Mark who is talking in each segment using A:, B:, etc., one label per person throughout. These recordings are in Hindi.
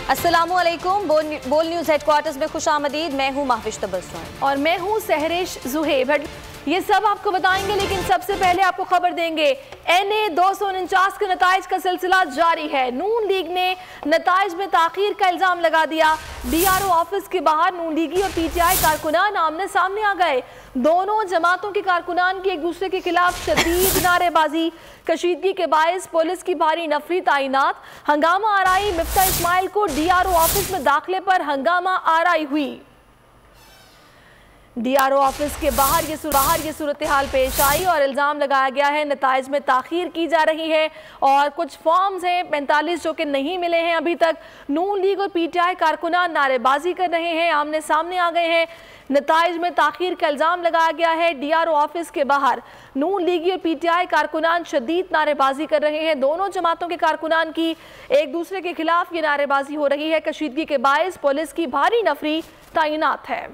A: अस्सलामुअलैकुम। बोल न्यूज़ हेडक्वार्टर्स में खुशामदीद। मैं हूँ महविश तबस्सुम
B: और मैं हूँ सहरिश जुहेब। ये सब आपको बताएंगे, लेकिन सबसे पहले आपको खबर देंगे NA 249 के नताइज का सिलसिला जारी है। नून लीग ने नताइज में ताखीर का इल्जाम लगा दिया। DRO ऑफिस के बाहर नून लीगी और PTI कारकुनान आमने सामने आ गए। दोनों जमातों के कारकुनान की एक दूसरे के खिलाफ शदीद नारेबाजी। कशीदगी के बायस पुलिस की भारी नफरी तैनात। हंगामा आराई। मिफ्ता इस्माइल को DRO ऑफिस में दाखिले पर हंगामा आराई हुई। DRO ऑफिस के बाहर ये सूरत हाल पेश आई और इल्ज़ाम लगाया गया है नताइज में ताखीर की जा रही है और कुछ फॉर्म्स हैं 45 जो कि नहीं मिले हैं अभी तक। नून लीग और PTI कारकुनान नारेबाजी कर रहे हैं, आमने सामने आ गए हैं। नताइज में ताखीर का इल्ज़ाम लगाया गया है। DRO ऑफिस के बाहर नून लीगी और PTI कारकुनान शदीद नारेबाजी कर रहे हैं। दोनों जमातों के कारकुनान की एक दूसरे के खिलाफ ये नारेबाजी हो रही है। कशीदगी के बायस पुलिस की भारी नफरी तैनात है।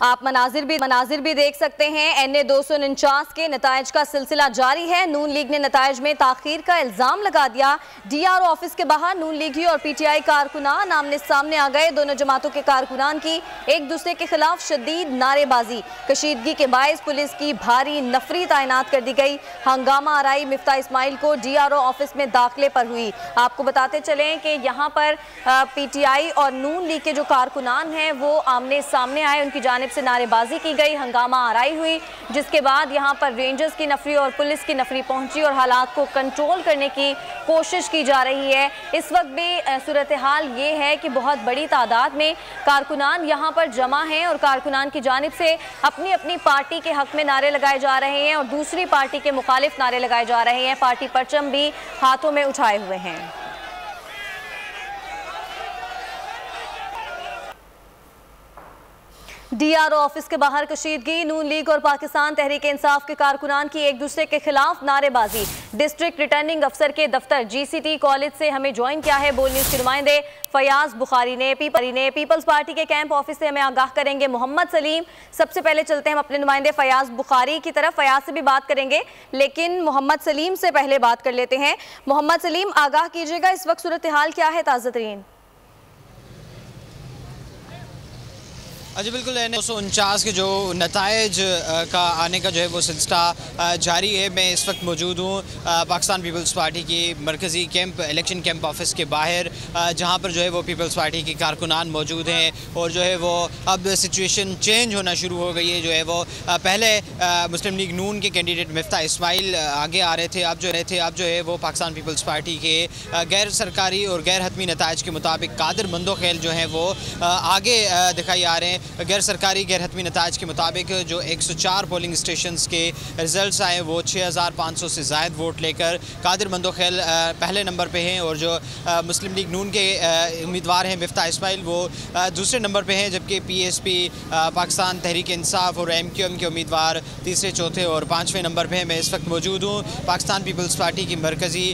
A: आप मनाजिर भी देख सकते हैं। NA 249 के नताइज का सिलसिला जारी है। नून लीग ने नताइज में ताखीर का इल्ज़ाम लगा दिया। DRO ऑफिस के बाहर नून लीगी और PTI कारकुनान आमने सामने आ गए। दोनों जमातों के कारकुनान की एक दूसरे के खिलाफ शदीद नारेबाजी। कशीदगी के बायस पुलिस की भारी नफरी तैनात कर दी गई। हंगामा आराई मिफ्ता इस्माइल को DRO ऑफिस में दाखिले पर हुई। आपको बताते चलें कि यहाँ पर PTI और नून लीग के जो कारकुनान हैं वो आमने सामने आए, उनकी जानिब से नारेबाजी की गई, हंगामा आराई हुई, जिसके बाद यहां पर रेंजर्स की नफरी और पुलिस की नफरी पहुंची और हालात को कंट्रोल करने की कोशिश की जा रही है। इस वक्त भी सूरत हाल ये है कि बहुत बड़ी तादाद में कारकुनान यहां पर जमा हैं और कारकुनान की जानिब से अपनी अपनी पार्टी के हक में नारे लगाए जा रहे हैं और दूसरी पार्टी के मुखालिफ नारे लगाए जा रहे हैं। पार्टी परचम भी हाथों में उठाए हुए हैं। DRO ऑफिस के बाहर कशीदगी। नून लीग और पाकिस्तान तहरीक इंसाफ के कारकुनान की एक दूसरे के खिलाफ नारेबाजी। डिस्ट्रिक्ट रिटर्निंग अफसर के दफ्तर GCT कॉलेज से हमें ज्वाइन किया है बोल न्यूज़ के नुमाइंदे फयाज बुखारी ने। पीपल्स पार्टी के कैंप ऑफिस से हमें आगाह करेंगे मोहम्मद सलीम। सबसे पहले चलते हैं हम अपने नुमाइंदे फयाज बुखारी की तरफ। फयाज से भी बात करेंगे, लेकिन मोहम्मद सलीम से पहले बात कर लेते हैं। मोहम्मद सलीम, आगाह कीजिएगा, इस वक्त सूरत हाल क्या है ताज़ा तरीन?
C: जी बिल्कुल, 249 के जो नताइज का आने का जो है वो सिलसिला जारी है। मैं इस वक्त मौजूद हूँ पाकिस्तान पीपल्स पार्टी की मरकज़ी कैंप इलेक्शन कैंप ऑफिस के बाहर, जहाँ पर जो है वो पीपल्स पार्टी के कारकुनान मौजूद हैं और जो है वो अब सिचुएशन चेंज होना शुरू हो गई है। जो है वो पहले मुस्लिम लीग नून के कैंडिडेट मिफ्ता इस्माइल आगे आ रहे थे, अब जो है वो पाकिस्तान पीपल्स पार्टी के गैर सरकारी और गैर हतमी नताइज के मुताबिक कादिर मंदोखेल जो हैं वो आगे दिखाई आ रहे हैं। गैर सरकारी गैर हतमी नताइज के मुताबिक जो 104 पोलिंग स्टेशंस के रिजल्ट्स आए वो 6500 से ज़ायद वोट लेकर कादिर मंदोखेल पहले नंबर पे हैं और जो मुस्लिम लीग नून के उम्मीदवार हैं मिफ्ता इस्माइल वो दूसरे नंबर पे हैं, जबकि PSP पाकिस्तान तहरीक इंसाफ और MQM के उम्मीदवार तीसरे, चौथे और पाँचवें नंबर पे हैं। मैं इस वक्त मौजूद हूँ पाकिस्तान पीपल्स पार्टी की मरकज़ी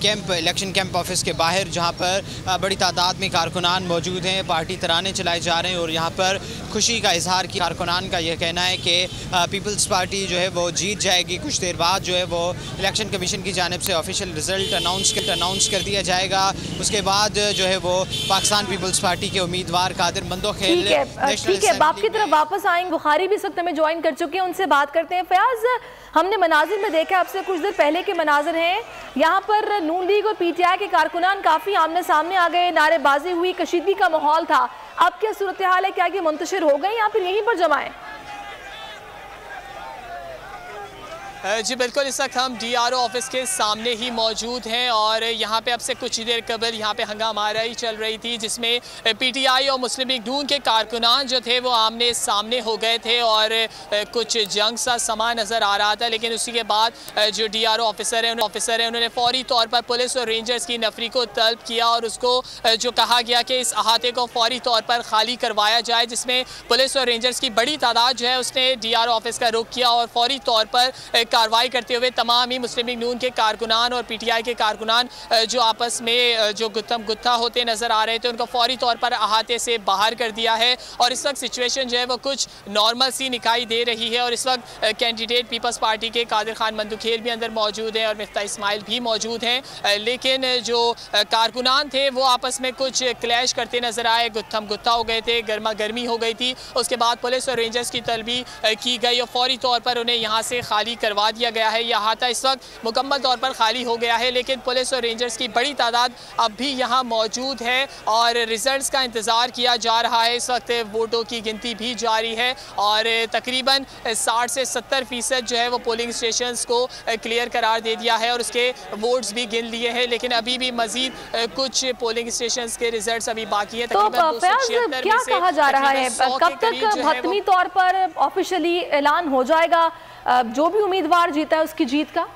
C: कैंप इलेक्शन कैंप ऑफिस के बाहर, जहाँ पर बड़ी तादाद में कारकुनान मौजूद हैं। पार्टी तराने चलाए जा रहे हैं और यहाँ पर खुशी का इजहार किया। कारकुनान का यह कहना है कि पीपल्स पार्टी जो है वो जीत जाएगी। कुछ देर बाद जो है वो इलेक्शन कमीशन की जानिब से ऑफिशियल रिजल्ट अनाउंस कर दिया जाएगा। उसके बाद जो है वो पाकिस्तान पीपल्स पार्टी के उम्मीदवार कादिर मंदोखेल
B: ठीक है आपकी तरफ वापस आएंगे। बुखारी भी इस वक्त हमें ज्वाइन कर चुके हैं, उनसे बात करते हैं। फयाज, हमने मनाजिर में देखा, आपसे कुछ देर पहले के मनाजिर हैं, यहाँ पर नून लीग और PTI के कारकुनान काफ़ी आमने सामने आ गए, नारेबाजी हुई, कशीदगी का माहौल था। अब क्या सूरत हाल है? क्या ये मुंतशिर हो गए या फिर यहीं पर जमा है?
D: जी बिल्कुल, इस वक्त हम DRO ऑफिस के सामने ही मौजूद हैं और यहाँ पे अब से कुछ ही देर कबल यहाँ पे हंगामा आराई चल रही थी, जिसमें PTI और मुस्लिम लीग नून के कारकुनान जो थे वो आमने सामने हो गए थे और कुछ जंग सा समा नज़र आ रहा था। लेकिन उसी के बाद जो DRO ऑफिसर हैं उन्होंने फौरी तौर पर पुलिस और रेंजर्स की नफरी को तलब किया और उसको जो कहा गया कि इस अहाते को फौरी तौर पर खाली करवाया जाए, जिसमें पुलिस और रेंजर्स की बड़ी तादाद जो है उसने DRO ऑफिस का रुख किया और फौरी तौर पर कार्रवाई करते हुए तमाम ही मुस्लिम लीग नून के कारकुनान और PTI के कारकुनान जो आपस में जो गुत्थम गुत्था होते नजर आ रहे थे उनको फौरी तौर पर अहाते से बाहर कर दिया है और इस वक्त सिचुएशन जो है वो कुछ नॉर्मल सी दिखाई दे रही है। और इस वक्त कैंडिडेट पीपल्स पार्टी के कादिर खान मंदुखेल भी अंदर मौजूद हैं और मिफ्ता इस्माइल भी मौजूद हैं, लेकिन जो कारकुनान थे वो आपस में कुछ क्लैश करते नजर आए, गुत्थम गुत्था हो गए थे, गर्मा गर्मी हो गई थी। उसके बाद पुलिस और रेंजर्स की तलबी की गई और फौरी तौर पर उन्हें यहाँ से खाली करवा दिया गया है। यह अहाता इस वक्त मुकम्मल तौर पर खाली हो गया है, लेकिन पुलिस और रेंजर्स की बड़ी तादाद अब भी यहाँ मौजूद है और रिजल्ट्स का इंतज़ार किया जा रहा है। इस वक्त वोटों की गिनती भी जारी है और तकरीबन 60 से 70% जो है वो पोलिंग स्टेशंस को क्लियर करार दे दिया है और उसके वोट्स भी गिन लिए हैं, लेकिन अभी भी मजीद कुछ पोलिंग स्टेशंस के रिजल्ट्स अभी बाकी हैं।
B: तो फयाज क्या कहा जा रहा है, कब तक हतमी तौर पर ऑफिशियली ऐलान हो जाएगा जो भी उम्मीदवार जीता है उसकी जीत का?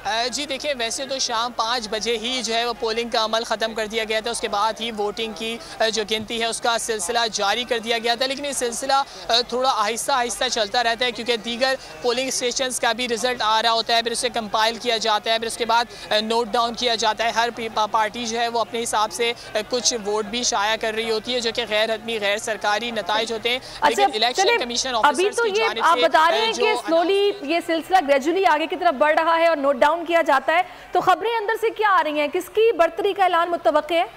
D: जी देखिए, वैसे तो शाम 5 बजे ही जो है वो पोलिंग का अमल ख़त्म कर दिया गया था, उसके बाद ही वोटिंग की जो गिनती है उसका सिलसिला जारी कर दिया गया था, लेकिन ये सिलसिला थोड़ा आहिस्ता आहिस्ता चलता रहता है क्योंकि दीगर पोलिंग स्टेशंस का भी रिज़ल्ट आ रहा होता है, फिर उसे कंपाइल किया जाता है, फिर उसके बाद नोट डाउन किया जाता है। हर पार्टी जो है वो अपने हिसाब से कुछ वोट भी शाया कर रही होती है जो कि गैर हतमी गैर सरकारी नताइज होते हैं।
B: लेकिन इलेक्शन कमीशन अभी तो ये आप बता रहे हैं कि स्लोली ये सिलसिला ग्रेजुअली आगे की तरफ बढ़ रहा है और नोट डाउन किया जाता है, तो खबरें अंदर से क्या आ रही हैं, किसकी बर्तरी का ऐलान मुतवक्के है?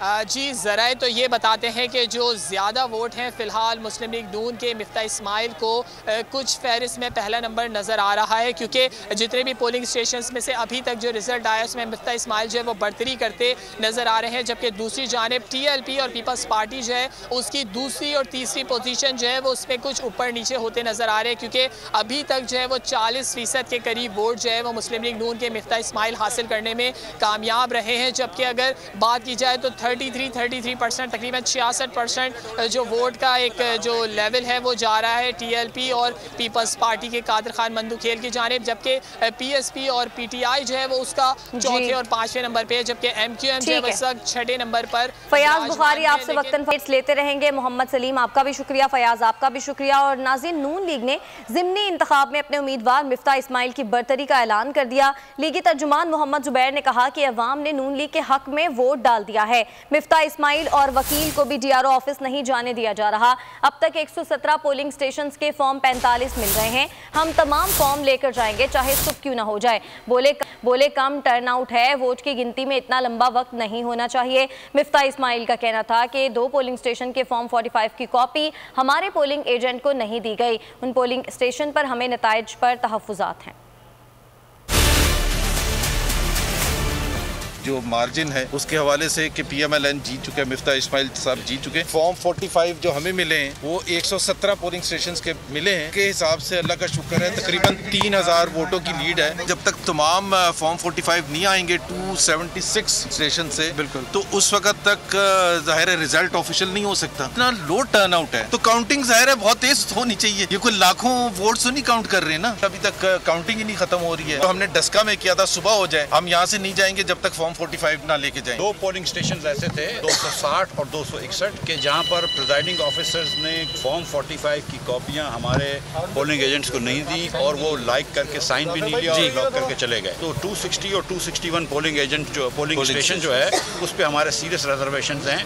D: जी ज़राए तो ये बताते हैं कि जो ज़्यादा वोट हैं फ़िलहाल मुस्लिम लीग नून के मिफ्ता इस्माइल को कुछ फहरिस्त में पहला नंबर नज़र आ रहा है, क्योंकि जितने भी पोलिंग स्टेशंस में से अभी तक जो रिज़ल्ट आया उसमें मिफ्ता इस्माइल जो है वो बढ़तरी करते नज़र आ रहे हैं, जबकि दूसरी जानिब TLP और पीपल्स पार्टी जो है उसकी दूसरी और तीसरी पोजीशन जो है वो उसमें कुछ ऊपर नीचे होते नज़र आ रहे हैं, क्योंकि अभी तक जो है वो 40% के करीब वोट जो है वो मुस्लिम लीग नून के मिफ्ता इस्माइल हासिल करने में कामयाब रहे हैं, जबकि अगर बात की जाए तो 33% तकरीबन 66% जो वोट का एक जो लेवल है वो जा रहा है TLP और पीपल्स पार्टी के कादिर खान मंदुखेल की जानिब, जबकि PSP और PTI जो है वो उसका चौथे और 5वें नंबर पे है, जबकि MQM जो है वो इस वक्त 6ठे नंबर पर।
A: फयाज बुखारी आपसे वक्तन फैट्स लेते रहेंगे। मोहम्मद सलीम आपका भी शुक्रिया, फयाज आपका भी शुक्रिया। और नाज़रीन, नून लीग ने ज़िमनी इंतखाब में अपने उम्मीदवार मिफ्ता इस्माइल की बरतरी का ऐलान कर दिया। लीगी तर्जुमान मोहम्मद जुबैर ने कहा कि अवाम ने नून लीग के हक में वोट डाल दिया है, मिफ्ता इस्माइल और वकील को भी DRO ऑफिस नहीं जाने दिया जा रहा। अब तक 117 पोलिंग स्टेशंस के फॉर्म 45 मिल रहे हैं, हम तमाम फॉर्म लेकर जाएंगे चाहे सुबह क्यों ना हो जाए। बोले कम टर्न आउट है, वोट की गिनती में इतना लंबा वक्त नहीं होना चाहिए। मिफ्ता इस्माइल का कहना था कि 2 पोलिंग स्टेशन के फॉर्म 45 की कॉपी हमारे पोलिंग एजेंट को नहीं दी गई, उन पोलिंग स्टेशन पर हमें नताइज पर तहफ़्फ़ुज़ात हैं।
E: जो मार्जिन है उसके हवाले से कि PMLN जीत चुके, मिफ्ता इस्माइल साहब जीत चुके। फॉर्म 45 जो हमें मिले हैं वो 117 पोलिंग स्टेशंस के मिले हैं, के हिसाब से अल्लाह का शुक्र है तकरीबन 3000 वोटों की लीड है। जब तक तमाम फॉर्म 45 नहीं आएंगे 276 स्टेशन से, बिल्कुल, तो उस वक्त तक जाहिर है रिजल्ट ऑफिशियल नहीं हो सकता। इतना लो टर्न आउट है तो काउंटिंग जाहिर है बहुत तेज होनी चाहिए। ये कोई लाखों वोट्स तो नहीं काउंट कर रहे हैं ना, अभी तक काउंटिंग ही नहीं खत्म हो रही है। तो हमने डस्का में किया था सुबह हो जाए, हम यहाँ से नहीं जाएंगे जब तक फॉर्म 45 ना लेके जाएं।
F: 2 पोलिंग स्टेशन ऐसे थे 260 और 261 के जहां पर प्रिजाइडिंग ऑफिसर्स ने फॉर्म 45 की कॉपियां हमारे पोलिंग एजेंट्स को नहीं दी और वो लाइक करके साइन भी नहीं लिया और लॉक करके चले गए। तो 260 और 261 पोलिंग एजेंट जो पोलिंग स्टेशन जो है उस पर हमारे सीरियस रिजर्वेशंस हैं।